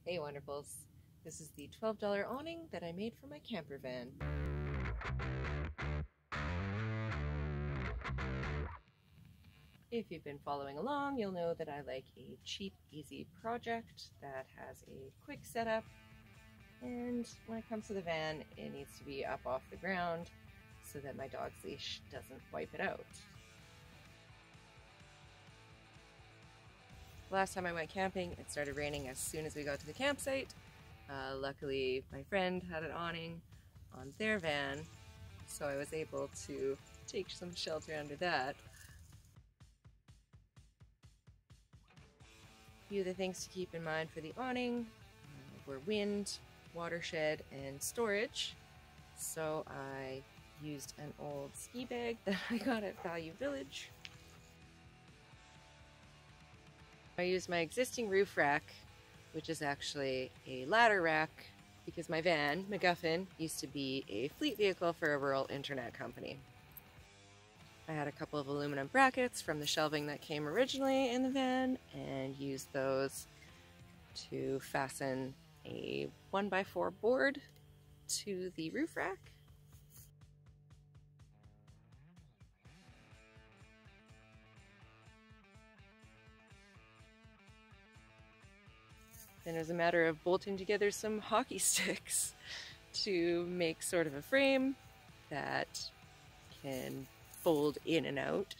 Hey wonderfuls, this is the $12 awning that I made for my camper van. If you've been following along, you'll know that I like a cheap, easy project that has a quick setup, and when it comes to the van, it needs to be up off the ground so that my dog's leash doesn't wipe it out. Last time I went camping, it started raining as soon as we got to the campsite. Luckily, my friend had an awning on their van, so I was able to take some shelter under that. A few of the things to keep in mind for the awning were wind, watershed, and storage. So I used an old ski bag that I got at Value Village. I used my existing roof rack, which is actually a ladder rack, because my van, MacGuffin, used to be a fleet vehicle for a rural internet company. I had a couple of aluminum brackets from the shelving that came originally in the van and used those to fasten a 1x4 board to the roof rack. Then it was a matter of bolting together some hockey sticks to make sort of a frame that can fold in and out.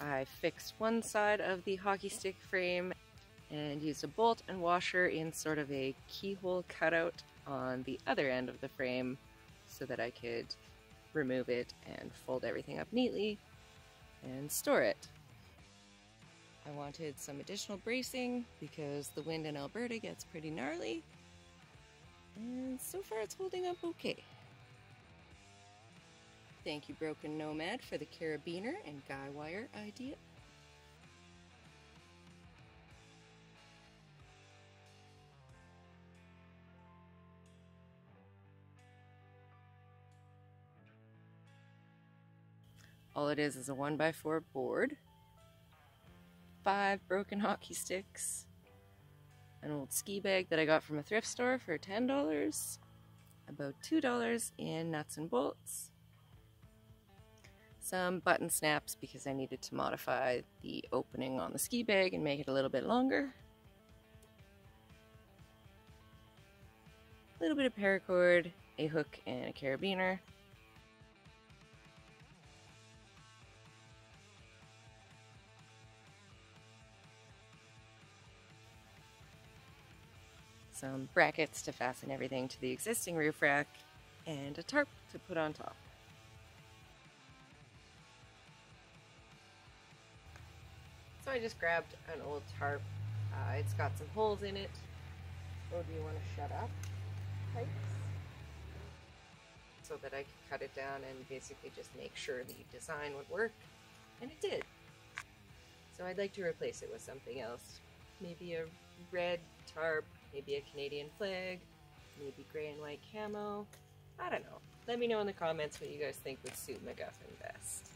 I fixed one side of the hockey stick frame and used a bolt and washer in sort of a keyhole cutout on the other end of the frame so that I could remove it and fold everything up neatly and store it. I wanted some additional bracing because the wind in Alberta gets pretty gnarly, and so far it's holding up okay. Thank you, Broken Nomad, for the carabiner and guy wire idea. All it is a 1x4 board, 5 broken hockey sticks, an old ski bag that I got from a thrift store for $10, about $2 in nuts and bolts, some button snaps because I needed to modify the opening on the ski bag and make it a little bit longer, a little bit of paracord, a hook and a carabiner, some brackets to fasten everything to the existing roof rack, and a tarp to put on top. So I just grabbed an old tarp. It's got some holes in it. Oh, do you want to shut up, Pipes? So that I could cut it down and basically just make sure the design would work, and it did. So I'd like to replace it with something else. Maybe a red tarp, maybe a Canadian flag, maybe gray and white camo. I don't know. Let me know in the comments what you guys think would suit MacGuffin best.